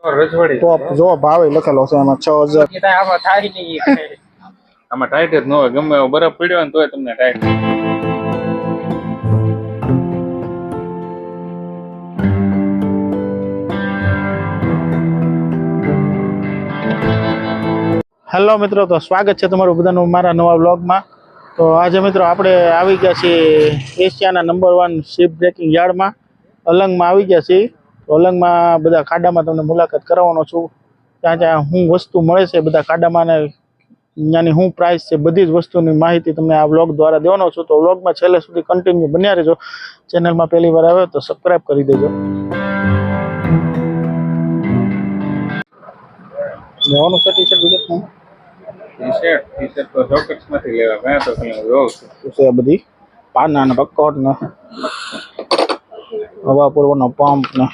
રજવાડી ટોપ જો ભાવ લખેલો છે એમાં 6000 આમાં થાય નહીં આમાં ટાઈટ જ ન હોય ગમે એવો બરફ પડ્યો ને તોય તમને ટાઈટ હેલો મિત્રો, તો સ્વાગત છે તમારું બધાનું મારા નવા વ્લોગમાં। તો આજે મિત્રો આપણે આવી ગયા છીએ એશિયાના નંબર 1 શિપ બ્રેકિંગ યાર્ડમાં અલંગમાં આવી ગયા છીએ। તો અલંગમાં બધા ખાડામાં તમને મુલાકાત કરાવવાનો છું। ત્યાં ત્યાં શું વસ્તુ મળે છે બધા ખાડામાં ને ત્યાંની શું પ્રાઇસ છે બધી જ વસ્તુની માહિતી તમને આ વ્લોગ દ્વારા દેવાનો છું। તો વ્લોગમાં છેલ્લે સુધી કન્ટિન્યુ બન્યા રહેજો। ચેનલમાં પહેલી વાર આવે તો સબસ્ક્રાઈબ કરી દેજો। લેવાનું છે ટી-શર્ટ બીજું ટી-શર્ટ તો જોકેટ્સ માંથી લેવા મેં તો કઈ જોઉં છું છે બધી પાના ને પકોટ ને હવા પૂરવાનો પંપ ને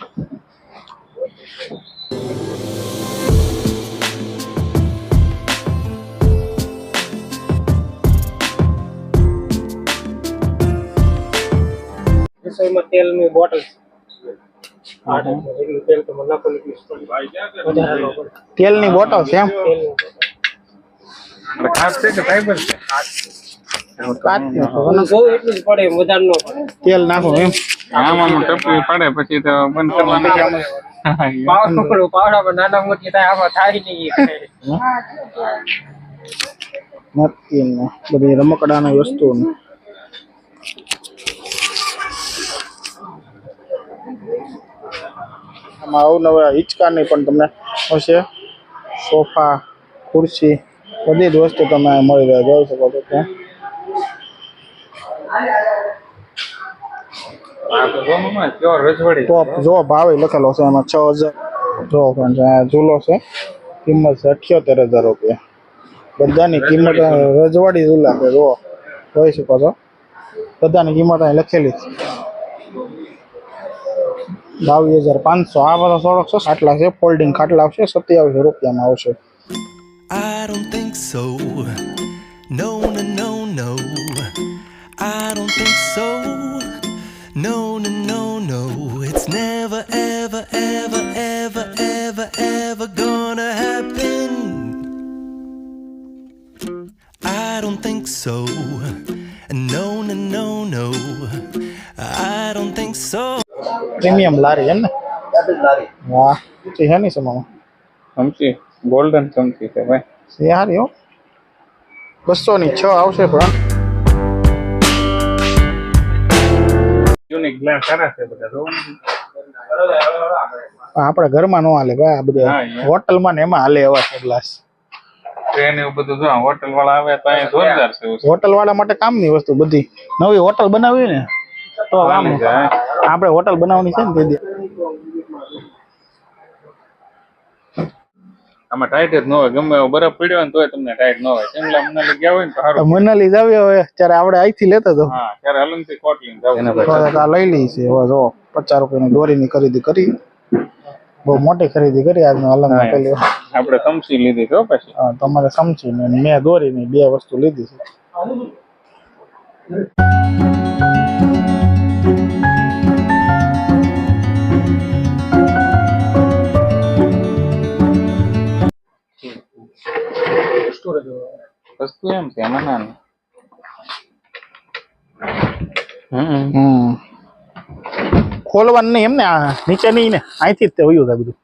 તેલની બોટલ તેલની બોટલ છે એમ ખાસ છે કે ફાઈબર છે તેલ નાખો એમ આમાં ટપલી પડે પછી તો બંધ કરવાનું પાવડા પર નાના મોટી થાય આમાં થાય નહીં નથી ને બધી રમકડાની વસ્તુઓ ને આમાં અવનવા હિંચકાની પણ તમને હશે સોફા ખુરશી બધી જ વસ્તુ તમે મળી રહે જોઈ શકો છો ત્યાં ટોપ જો ભાવ લખેલો છે એમાં 6000 જો ઝૂલો છે કિંમત છે 78000 રૂપિયા બધાની કિંમત રજવાડી ઝૂલા છે જો જોઈ શકો છો બધાની કિંમત અહીં લખેલી છે 22500 આ બધા થોડોક છે ખાટલા છે ફોલ્ડિંગ ખાટલા આવશે 2700 રૂપિયામાં આવશે। I don't think so. No, no, no, no. I don't think so. No, no, no, no. It's never, ever, ever, ever, ever, ever gonna happen. I don't think so. No, no, no, no. I don't think so. Premium લારી એમ ને વાહ છે ની સમામાં સમજી golden ચમચી છે ભાઈ છે હારી હો 200 ની 6 આવશે પણ યુનિક ગ્લાસ સારા છે બધા જો આપણા ઘરમાં નો હાલે ભાઈ આ બધા હોટલમાં ને એમાં હાલે એવા છે ગ્લાસ ટ્રેન એવું બધું જો હોટલ વાળા આવે તો અહીંયા જોરદાર છે હોટલ વાળા માટે કામની વસ્તુ બધી નવી હોટલ બનાવી ને તો કામ આપણે હોટલ બનાવવાની છે ને તે આમાં ટાઈટ જ ન હોય ગમે એવો બરફ પડ્યો ને તોય તમને ટાઈટ ન હોય શિમલા મનાલી ગયા હોય ને તો સારું મનાલી જાવી હવે ત્યારે આપણે અહીંથી લેતા તો હા ત્યારે અલંગથી કોટ લઈને જાવ આ લઈ લઈ છે હવે જો 50 રૂપિયાની દોરીની ખરીદી કરી બહુ મોટી ખરીદી કરી આજનો અલંગમાં પેલી આપણે સમસી લીધી તો પછી હા તમારે સમસી ને મેં દોરીની બે વસ્તુ લીધી છે। વસ્તુ એમ છે એમાં નાનું ખોલવાનું નહીં એમ ને આ નીચે નહીં ને અહીંથી જ તે વયું થાય બધું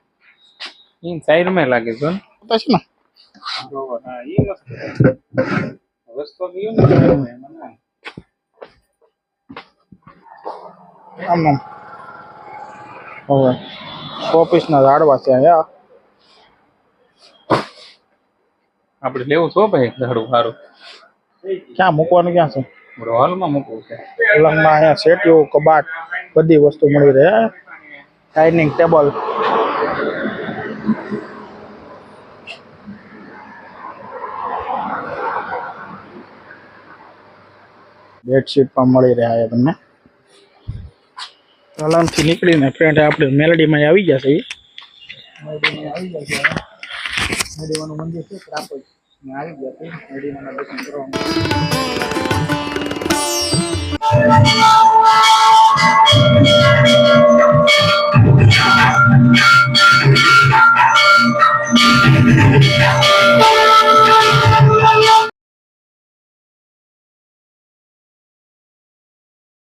ઈ સાઈડ માં લાગે છે ને પછી ને હા ઈ વસ્તુ ગયો ને આમ આમ હવે 100 પીસના ઝાડવા છે અહીંયા આપણે લેવું છો ભાઈ ઝાડું સારું ક્યાં મૂકવાનું ક્યાં છે હોલમાં મૂકવું છે અલંગમાં અહીંયા સેટીઓ કબાટ બધી વસ્તુ મળી રહે ડાઇનિંગ ટેબલ બેડશીટ પણ મળી રહ્યા તમને અલંગથી નીકળીને ફ્રેન્ડ આપણે મેલડીમાં આવી ગયા છે મેલડીમાનું મંદિર છે ત્રાપજ આવી ગયા છે મેલડીમાના દર્શન કરવા